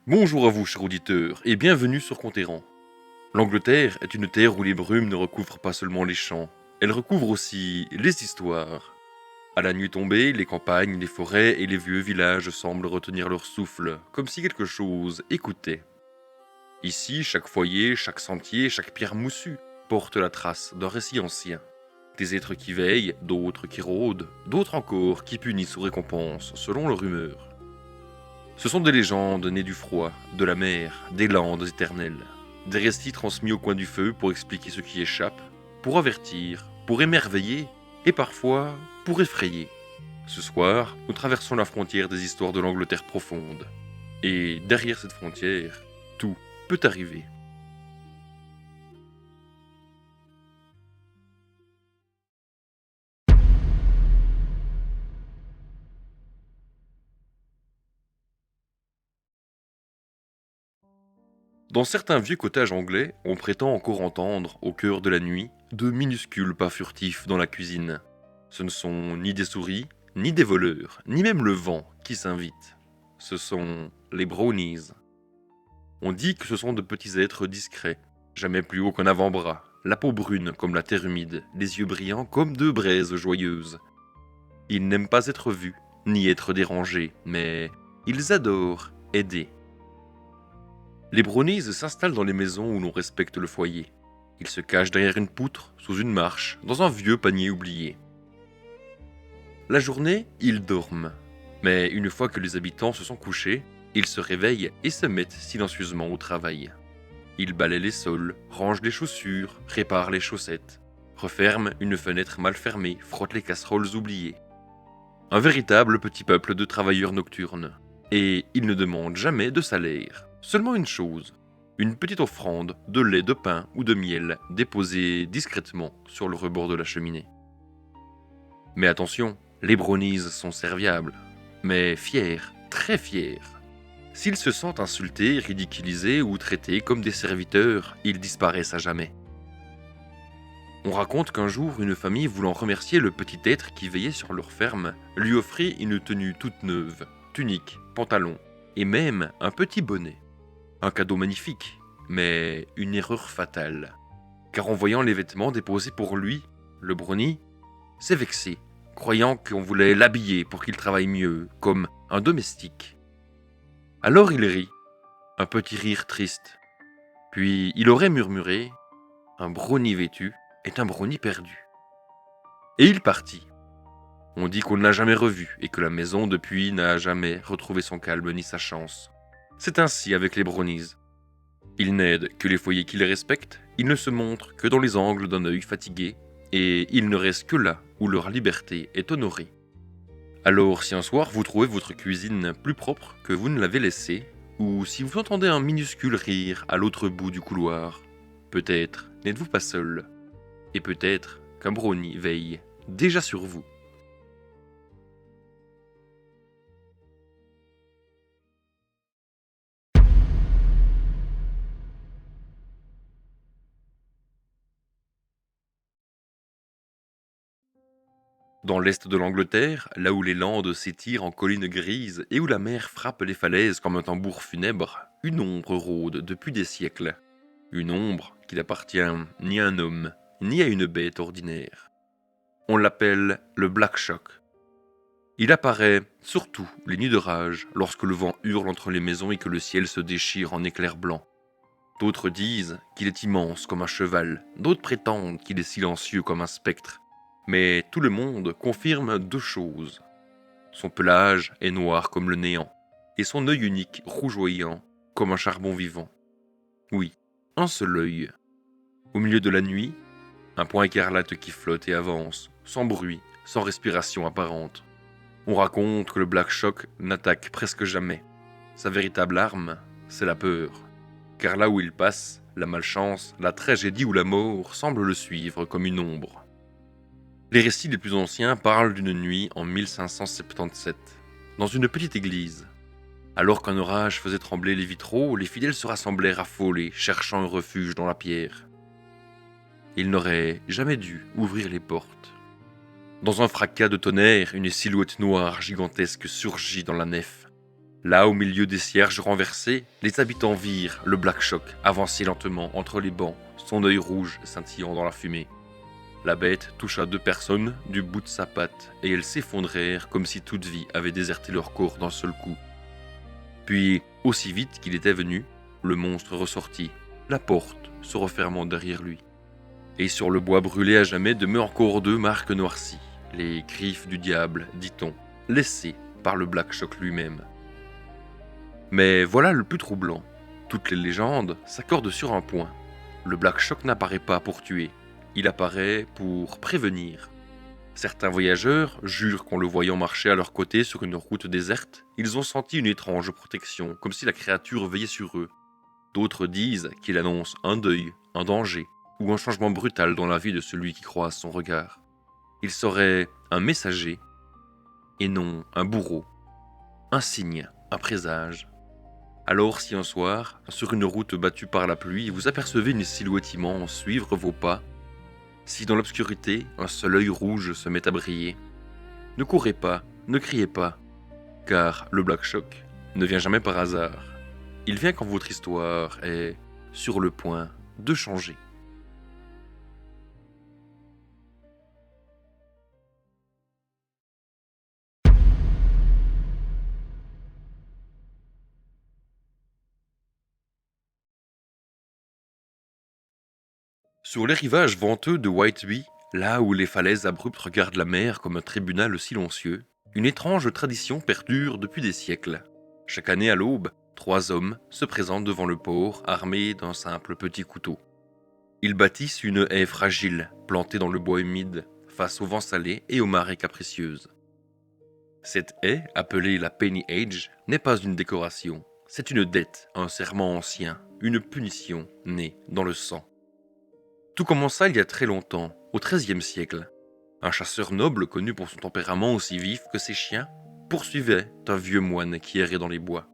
Bonjour à vous, chers auditeurs, et bienvenue sur Conterrand. L'Angleterre est une terre où les brumes ne recouvrent pas seulement les champs, elles recouvrent aussi les histoires. À la nuit tombée, les campagnes, les forêts et les vieux villages semblent retenir leur souffle, comme si quelque chose écoutait. Ici, chaque foyer, chaque sentier, chaque pierre moussue porte la trace d'un récit ancien. Des êtres qui veillent, d'autres qui rôdent, d'autres encore qui punissent ou récompensent selon leur humeur. Ce sont des légendes nées du froid, de la mer, des landes éternelles. Des récits transmis au coin du feu pour expliquer ce qui échappe, pour avertir, pour émerveiller et parfois pour effrayer. Ce soir, nous traversons la frontière des histoires de l'Angleterre profonde. Et derrière cette frontière, tout peut arriver. Dans certains vieux cottages anglais, on prétend encore entendre, au cœur de la nuit, de minuscules pas furtifs dans la cuisine. Ce ne sont ni des souris, ni des voleurs, ni même le vent qui s'invite. Ce sont les brownies. On dit que ce sont de petits êtres discrets, jamais plus haut qu'un avant-bras, la peau brune comme la terre humide, les yeux brillants comme deux braises joyeuses. Ils n'aiment pas être vus, ni être dérangés, mais ils adorent aider. Les brownies s'installent dans les maisons où l'on respecte le foyer. Ils se cachent derrière une poutre, sous une marche, dans un vieux panier oublié. La journée, ils dorment. Mais une fois que les habitants se sont couchés, ils se réveillent et se mettent silencieusement au travail. Ils balaient les sols, rangent les chaussures, réparent les chaussettes, referment une fenêtre mal fermée, frottent les casseroles oubliées. Un véritable petit peuple de travailleurs nocturnes. Et ils ne demandent jamais de salaire. Seulement une chose, une petite offrande de lait, de pain ou de miel déposée discrètement sur le rebord de la cheminée. Mais attention, les brownies sont serviables, mais fiers, très fiers. S'ils se sentent insultés, ridiculisés ou traités comme des serviteurs, ils disparaissent à jamais. On raconte qu'un jour, une famille voulant remercier le petit être qui veillait sur leur ferme, lui offrit une tenue toute neuve, tunique, pantalon et même un petit bonnet. Un cadeau magnifique, mais une erreur fatale. Car en voyant les vêtements déposés pour lui, le brownie s'est vexé, croyant qu'on voulait l'habiller pour qu'il travaille mieux, comme un domestique. Alors il rit, un petit rire triste. Puis il aurait murmuré « Un brownie vêtu est un brownie perdu ». Et il partit. On dit qu'on ne l'a jamais revu et que la maison depuis n'a jamais retrouvé son calme ni sa chance. C'est ainsi avec les brownies. Ils n'aident que les foyers qui les respectent, ils ne se montrent que dans les angles d'un œil fatigué, et ils ne restent que là où leur liberté est honorée. Alors si un soir vous trouvez votre cuisine plus propre que vous ne l'avez laissée, ou si vous entendez un minuscule rire à l'autre bout du couloir, peut-être n'êtes-vous pas seul, et peut-être qu'un brownie veille déjà sur vous. Dans l'est de l'Angleterre, là où les landes s'étirent en collines grises et où la mer frappe les falaises comme un tambour funèbre, une ombre rôde depuis des siècles. Une ombre qui n'appartient ni à un homme, ni à une bête ordinaire. On l'appelle le Black Shock. Il apparaît surtout les nuits de rage, lorsque le vent hurle entre les maisons et que le ciel se déchire en éclairs blancs. D'autres disent qu'il est immense comme un cheval, d'autres prétendent qu'il est silencieux comme un spectre. Mais tout le monde confirme deux choses. Son pelage est noir comme le néant, et son œil unique rougeoyant comme un charbon vivant. Oui, un seul œil. Au milieu de la nuit, un point écarlate qui flotte et avance, sans bruit, sans respiration apparente. On raconte que le Black Shock n'attaque presque jamais. Sa véritable arme, c'est la peur. Car là où il passe, la malchance, la tragédie ou la mort semblent le suivre comme une ombre. Les récits les plus anciens parlent d'une nuit en 1577, dans une petite église. Alors qu'un orage faisait trembler les vitraux, les fidèles se rassemblèrent affolés, cherchant un refuge dans la pierre. Ils n'auraient jamais dû ouvrir les portes. Dans un fracas de tonnerre, une silhouette noire gigantesque surgit dans la nef. Là, au milieu des cierges renversés, les habitants virent le Black Shock avancer lentement entre les bancs, son œil rouge scintillant dans la fumée. La bête toucha deux personnes du bout de sa patte et elles s'effondrèrent comme si toute vie avait déserté leur corps d'un seul coup. Puis, aussi vite qu'il était venu, le monstre ressortit, la porte se refermant derrière lui. Et sur le bois brûlé à jamais demeurent encore deux marques noircies, les griffes du diable, dit-on, laissées par le Black Shock lui-même. Mais voilà le plus troublant. Toutes les légendes s'accordent sur un point. Le Black Shock n'apparaît pas pour tuer, il apparaît pour prévenir. Certains voyageurs jurent qu'en le voyant marcher à leur côté sur une route déserte, ils ont senti une étrange protection, comme si la créature veillait sur eux. D'autres disent qu'il annonce un deuil, un danger, ou un changement brutal dans la vie de celui qui croise son regard. Il serait un messager, et non un bourreau, un signe, un présage. Alors si un soir, sur une route battue par la pluie, vous apercevez une silhouette immense suivre vos pas, si dans l'obscurité, un seul œil rouge se met à briller, ne courez pas, ne criez pas, car le Black Shock ne vient jamais par hasard. Il vient quand votre histoire est sur le point de changer. Sur les rivages venteux de Whiteby, là où les falaises abruptes regardent la mer comme un tribunal silencieux, une étrange tradition perdure depuis des siècles. Chaque année à l'aube, 3 hommes se présentent devant le port armés d'un simple petit couteau. Ils bâtissent une haie fragile, plantée dans le bois humide, face au vent salé et aux marées capricieuses. Cette haie, appelée la Penny Age, n'est pas une décoration, c'est une dette, un serment ancien, une punition née dans le sang. Tout commença il y a très longtemps, au XIIIe siècle. Un chasseur noble connu pour son tempérament aussi vif que ses chiens poursuivait un vieux moine qui errait dans les bois.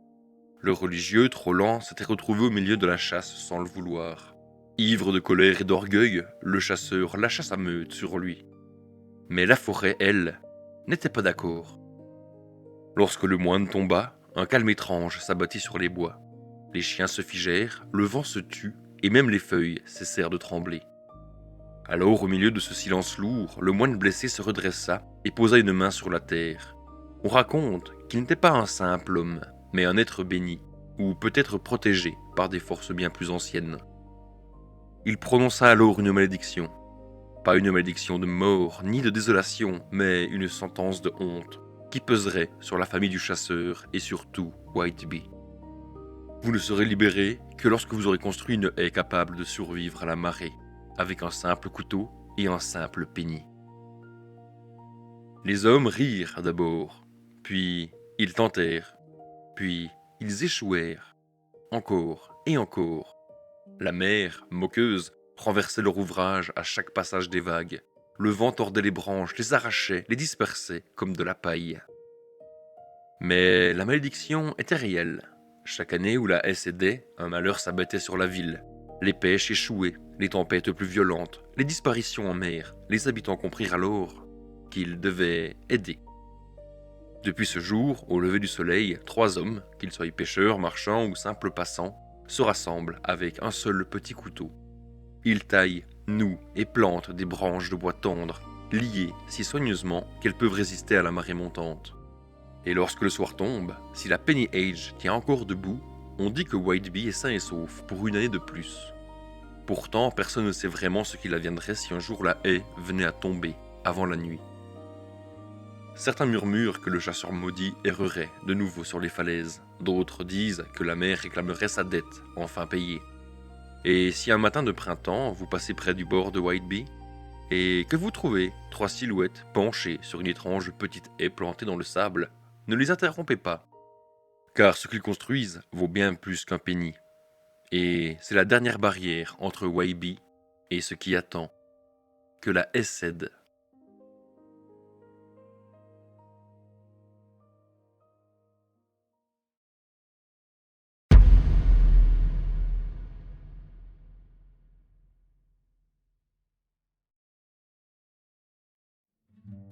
Le religieux, trop lent, s'était retrouvé au milieu de la chasse sans le vouloir. Ivre de colère et d'orgueil, le chasseur lâcha sa meute sur lui. Mais la forêt, elle, n'était pas d'accord. Lorsque le moine tomba, un calme étrange s'abattit sur les bois. Les chiens se figèrent, le vent se tut, et même les feuilles cessèrent de trembler. Alors, au milieu de ce silence lourd, le moine blessé se redressa et posa une main sur la terre. On raconte qu'il n'était pas un simple homme, mais un être béni, ou peut-être protégé par des forces bien plus anciennes. Il prononça alors une malédiction. Pas une malédiction de mort, ni de désolation, mais une sentence de honte, qui peserait sur la famille du chasseur et sur tout Whiteby. Vous ne serez libéré que lorsque vous aurez construit une haie capable de survivre à la marée, avec un simple couteau et un simple penny. Les hommes rirent d'abord, puis ils tentèrent, puis ils échouèrent, encore et encore. La mer, moqueuse, renversait leur ouvrage à chaque passage des vagues. Le vent tordait les branches, les arrachait, les dispersait comme de la paille. Mais la malédiction était réelle. Chaque année où la haie cédait, un malheur s'abattait sur la ville. Les pêches échouaient, les tempêtes plus violentes, les disparitions en mer. Les habitants comprirent alors qu'ils devaient aider. Depuis ce jour, au lever du soleil, 3 hommes, qu'ils soient pêcheurs, marchands ou simples passants, se rassemblent avec un seul petit couteau. Ils taillent, nouent et plantent des branches de bois tendre, liées si soigneusement qu'elles peuvent résister à la marée montante. Et lorsque le soir tombe, si la Penny Age tient encore debout, on dit que Whiteby est sain et sauf pour une année de plus. Pourtant, personne ne sait vraiment ce qu'il adviendrait si un jour la haie venait à tomber avant la nuit. Certains murmurent que le chasseur maudit errerait de nouveau sur les falaises, d'autres disent que la mer réclamerait sa dette, enfin payée. Et si un matin de printemps, vous passez près du bord de Whiteby, et que vous trouvez 3 silhouettes penchées sur une étrange petite haie plantée dans le sable, ne les interrompez pas, car ce qu'ils construisent vaut bien plus qu'un penny. Et c'est la dernière barrière entre Whiteby et ce qui attend que la haie cède.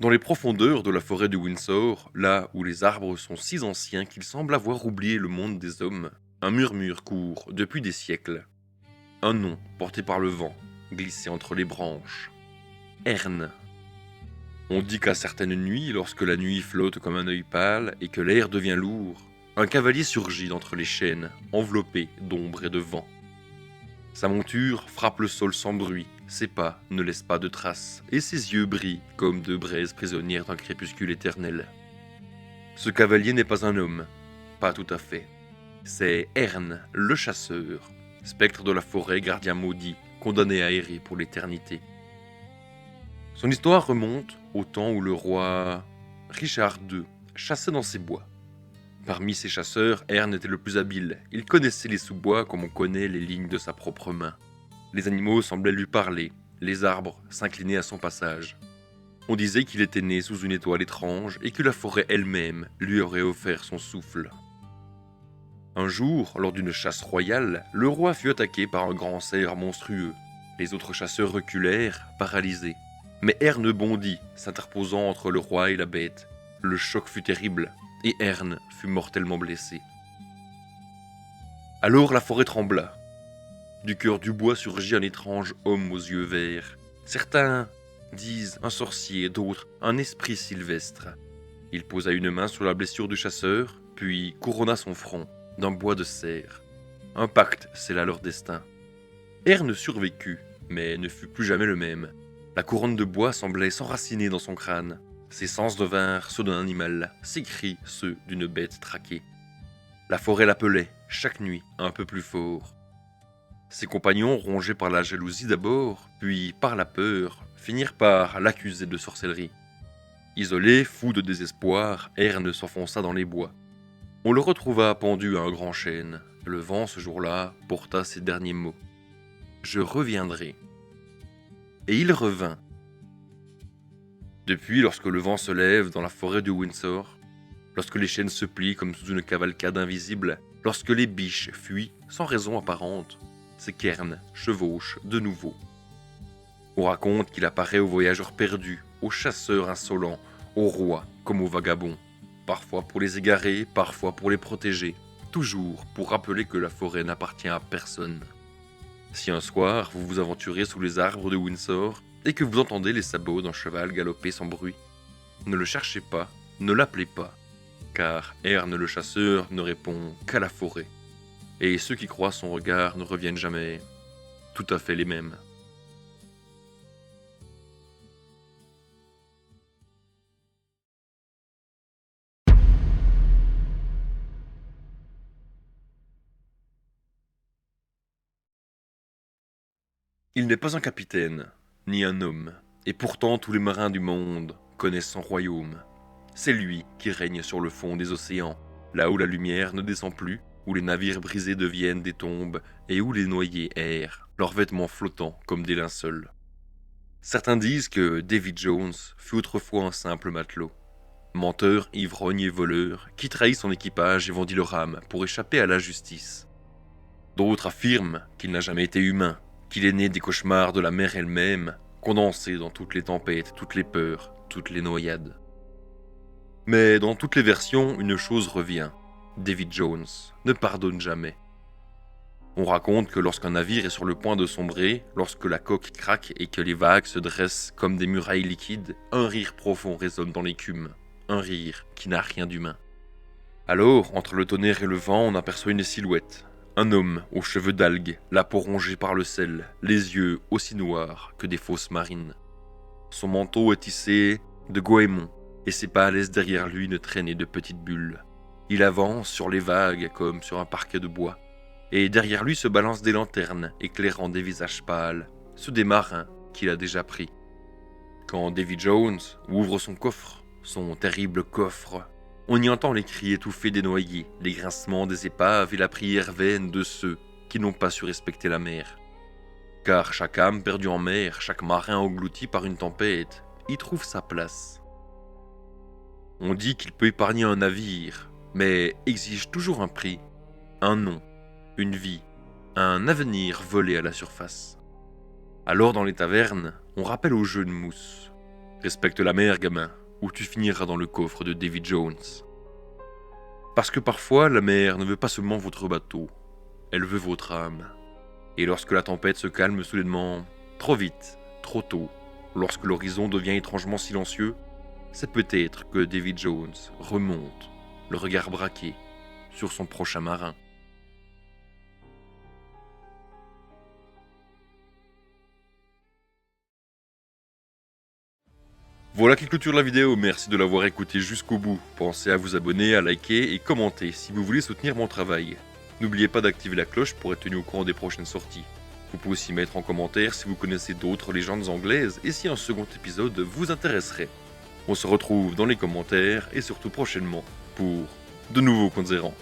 Dans les profondeurs de la forêt de Windsor, là où les arbres sont si anciens qu'ils semblent avoir oublié le monde des hommes, un murmure court depuis des siècles. Un nom, porté par le vent, glissé entre les branches. Ern. On dit qu'à certaines nuits, lorsque la nuit flotte comme un œil pâle et que l'air devient lourd, un cavalier surgit d'entre les chênes, enveloppé d'ombre et de vent. Sa monture frappe le sol sans bruit, ses pas ne laissent pas de traces, et ses yeux brillent comme deux braises prisonnières d'un crépuscule éternel. Ce cavalier n'est pas un homme, pas tout à fait. C'est Ern, le chasseur, spectre de la forêt, gardien maudit, condamné à errer pour l'éternité. Son histoire remonte au temps où le roi Richard II chassait dans ses bois. Parmi ses chasseurs, Ern était le plus habile. Il connaissait les sous-bois comme on connaît les lignes de sa propre main. Les animaux semblaient lui parler, les arbres s'inclinaient à son passage. On disait qu'il était né sous une étoile étrange et que la forêt elle-même lui aurait offert son souffle. Un jour, lors d'une chasse royale, le roi fut attaqué par un grand cerf monstrueux. Les autres chasseurs reculèrent, paralysés. Mais Ern bondit, s'interposant entre le roi et la bête. Le choc fut terrible, et Ern fut mortellement blessé. Alors la forêt trembla. Du cœur du bois surgit un étrange homme aux yeux verts. Certains disent un sorcier, d'autres un esprit sylvestre. Il posa une main sur la blessure du chasseur, puis couronna son front d'un bois de cerf. Un pacte scella leur destin. Ern survécut, mais ne fut plus jamais le même. La couronne de bois semblait s'enraciner dans son crâne. Ses sens devinrent ceux d'un animal, ses cris ceux d'une bête traquée. La forêt l'appelait, chaque nuit, un peu plus fort. Ses compagnons, rongés par la jalousie d'abord, puis par la peur, finirent par l'accuser de sorcellerie. Isolé, fou de désespoir, Ern s'enfonça dans les bois. On le retrouva pendu à un grand chêne. Le vent, ce jour-là, porta ces derniers mots. « Je reviendrai. » Et il revint. Depuis, lorsque le vent se lève dans la forêt de Windsor, lorsque les chênes se plient comme sous une cavalcade invisible, lorsque les biches fuient sans raison apparente, c'est qu'Ern chevauche de nouveau. On raconte qu'il apparaît aux voyageurs perdus, aux chasseurs insolents, aux rois comme aux vagabonds, parfois pour les égarer, parfois pour les protéger, toujours pour rappeler que la forêt n'appartient à personne. Si un soir vous vous aventurez sous les arbres de Windsor et que vous entendez les sabots d'un cheval galoper sans bruit, ne le cherchez pas, ne l'appelez pas, car Ern le chasseur ne répond qu'à la forêt, et ceux qui croisent son regard ne reviennent jamais tout à fait les mêmes. Il n'est pas un capitaine, ni un homme, et pourtant tous les marins du monde connaissent son royaume. C'est lui qui règne sur le fond des océans, là où la lumière ne descend plus, où les navires brisés deviennent des tombes, et où les noyés errent, leurs vêtements flottants comme des linceuls. Certains disent que Davy Jones fut autrefois un simple matelot. Menteur, ivrogne et voleur, qui trahit son équipage et vendit le rame pour échapper à la justice. D'autres affirment qu'il n'a jamais été humain, qu'il est né des cauchemars de la mer elle-même, condensé dans toutes les tempêtes, toutes les peurs, toutes les noyades. Mais dans toutes les versions, une chose revient. Davy Jones ne pardonne jamais. On raconte que lorsqu'un navire est sur le point de sombrer, lorsque la coque craque et que les vagues se dressent comme des murailles liquides, un rire profond résonne dans l'écume, un rire qui n'a rien d'humain. Alors, entre le tonnerre et le vent, on aperçoit une silhouette. Un homme aux cheveux d'algues, la peau rongée par le sel, les yeux aussi noirs que des fosses marines. Son manteau est tissé de goémons, et ses pas laissent derrière lui une traînée de petites bulles. Il avance sur les vagues comme sur un parquet de bois, et derrière lui se balancent des lanternes éclairant des visages pâles, ceux des marins qu'il a déjà pris. Quand Davy Jones ouvre son terrible coffre, on y entend les cris étouffés des noyés, les grincements des épaves et la prière vaine de ceux qui n'ont pas su respecter la mer. Car chaque âme perdue en mer, chaque marin englouti par une tempête, y trouve sa place. On dit qu'il peut épargner un navire, mais exige toujours un prix, un nom, une vie, un avenir volé à la surface. Alors dans les tavernes, on rappelle au jeu de mousse. Respecte la mer, gamin, ou tu finiras dans le coffre de Davy Jones. Parce que parfois, la mer ne veut pas seulement votre bateau, elle veut votre âme. Et lorsque la tempête se calme soudainement, trop vite, trop tôt, lorsque l'horizon devient étrangement silencieux, c'est peut-être que Davy Jones remonte, le regard braqué, sur son prochain marin. Voilà qui clôture la vidéo, merci de l'avoir écouté jusqu'au bout. Pensez à vous abonner, à liker et commenter si vous voulez soutenir mon travail. N'oubliez pas d'activer la cloche pour être tenu au courant des prochaines sorties. Vous pouvez aussi mettre en commentaire si vous connaissez d'autres légendes anglaises et si un second épisode vous intéresserait. On se retrouve dans les commentaires et surtout prochainement pour de nouveaux contes errants.